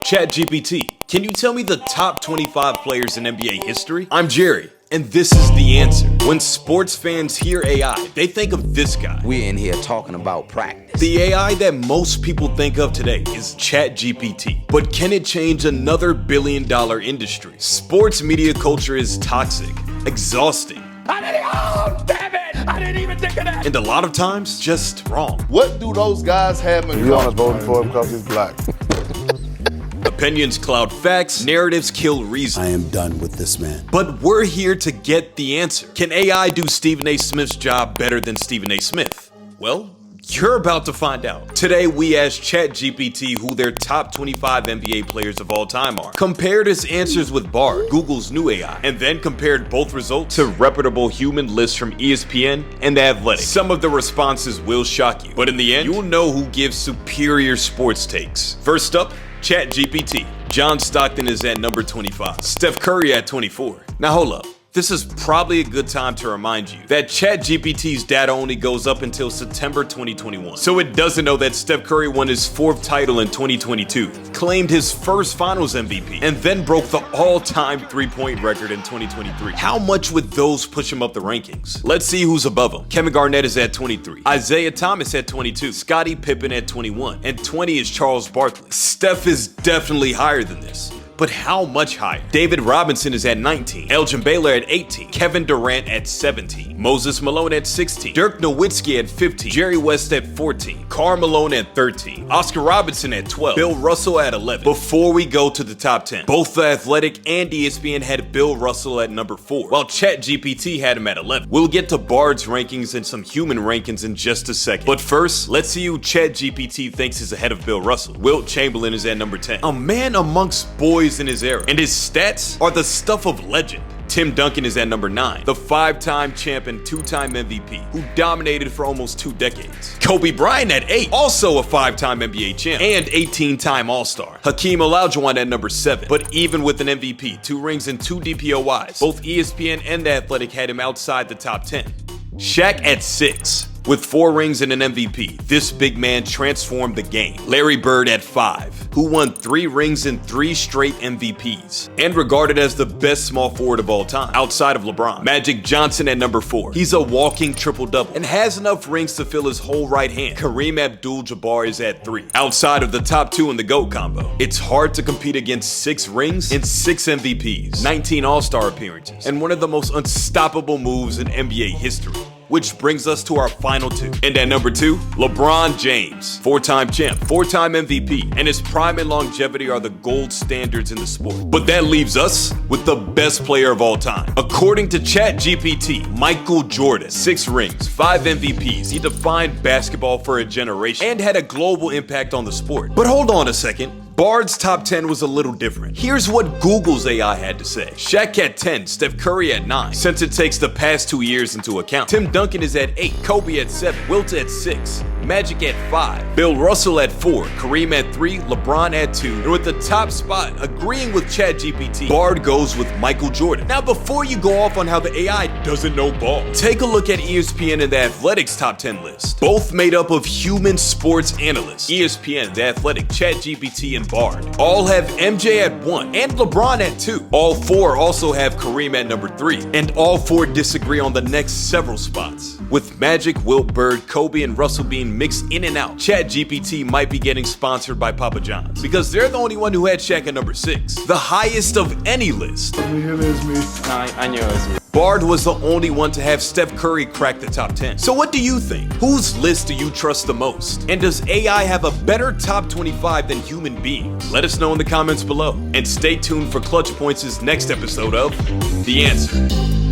ChatGPT, can you tell me the top 25 players in NBA history? I'm Jerry, and this is the answer. When sports fans hear AI, they think of this guy. We're in here talking about practice. The AI that most people think of today is ChatGPT. But can it change another billion-dollar industry? Sports media culture is toxic, exhausting, Damn it! I didn't even think of that! and a lot of times, just wrong. What do those guys have in You honest voting for him because he's black. Opinions cloud facts, narratives kill reason. I am done with this man. But we're here to get the answer. Can AI do Stephen A. Smith's job better than Stephen A. Smith? Well, you're about to find out. Today, we asked ChatGPT who their top 25 NBA players of all time are, compared his answers with Bard, Google's new AI, and then compared both results to reputable human lists from ESPN and The Athletic. Some of the responses will shock you, but in the end, you'll know who gives superior sports takes. First up, ChatGPT. John Stockton is at number 25. Steph Curry at 24. Now hold up. This is probably a good time to remind you that ChatGPT's data only goes up until September 2021. So it doesn't know that Steph Curry won his 4th title in 2022, claimed his first finals MVP, and then broke the all-time three-point record in 2023. How much would those push him up the rankings? Let's see who's above him. Kevin Garnett is at 23. Isaiah Thomas at 22. Scottie Pippen at 21. And 20 is Charles Barkley. Steph is definitely higher than this. But how much higher? David Robinson is at 19, Elgin Baylor at 18, Kevin Durant at 17, Moses Malone at 16, Dirk Nowitzki at 15, Jerry West at 14, Karl Malone at 13, Oscar Robertson at 12, Bill Russell at 11. Before we go to the top 10, both The Athletic and ESPN had Bill Russell at number 4, while ChatGPT had him at 11. We'll get to Bard's rankings and some human rankings in just a second. But first, let's see who ChatGPT thinks is ahead of Bill Russell. Wilt Chamberlain is at number 10. A man amongst boys in his era, and his stats are the stuff of legend. Tim Duncan is at number 9, the 5-time champ and 2-time MVP, who dominated for almost 2 decades. Kobe Bryant at 8, also a 5-time NBA champ and 18-time All-Star. Hakeem Olajuwon at number 7, but even with an MVP, 2 rings and 2 DPOYs, both ESPN and The Athletic had him outside the top 10. Shaq at 6. With 4 rings and an MVP, this big man transformed the game. Larry Bird at 5, who won 3 rings and 3 straight MVPs, and regarded as the best small forward of all time, outside of LeBron. Magic Johnson at number 4. He's a walking triple-double and has enough rings to fill his whole right hand. Kareem Abdul-Jabbar is at 3, outside of the top 2 in the GOAT combo. It's hard to compete against 6 rings and 6 MVPs, 19 All-Star appearances, and one of the most unstoppable moves in NBA history. Which brings us to our final 2. And at number 2, LeBron James. 4-time champ, 4-time MVP, and his prime and longevity are the gold standards in the sport. But that leaves us with the best player of all time. According to ChatGPT, Michael Jordan. 6 rings, 5 MVPs. He defined basketball for a generation and had a global impact on the sport. But hold on a second. Bard's top 10 was a little different. Here's what Google's AI had to say. Shaq at 10, Steph Curry at 9, since it takes the past 2 years into account. Tim Duncan is at 8, Kobe at 7, Wilt at 6, Magic at 5, Bill Russell at 4, Kareem at 3, LeBron at 2, and with the top spot, agreeing with ChatGPT, Bard goes with Michael Jordan. Now before you go off on how the AI doesn't know ball, take a look at ESPN and The Athletic's top 10 list. Both made up of human sports analysts. ESPN, The Athletic, ChatGPT, and Bard all have MJ at 1 and LeBron at 2. All 4 also have Kareem at number 3, and all 4 disagree on the next several spots. With Magic, Wilt, Bird, Kobe, and Russell being mixed in and out, ChatGPT might be getting sponsored by Papa John's because they're the only one who had Shaq at number 6, the highest of any list. I knew it was me. Bard was the only one to have Steph Curry crack the top 10. So what do you think? Whose list do you trust the most? And does AI have a better top 25 than human beings? Let us know in the comments below. And stay tuned for Clutch Points' next episode of The Answer.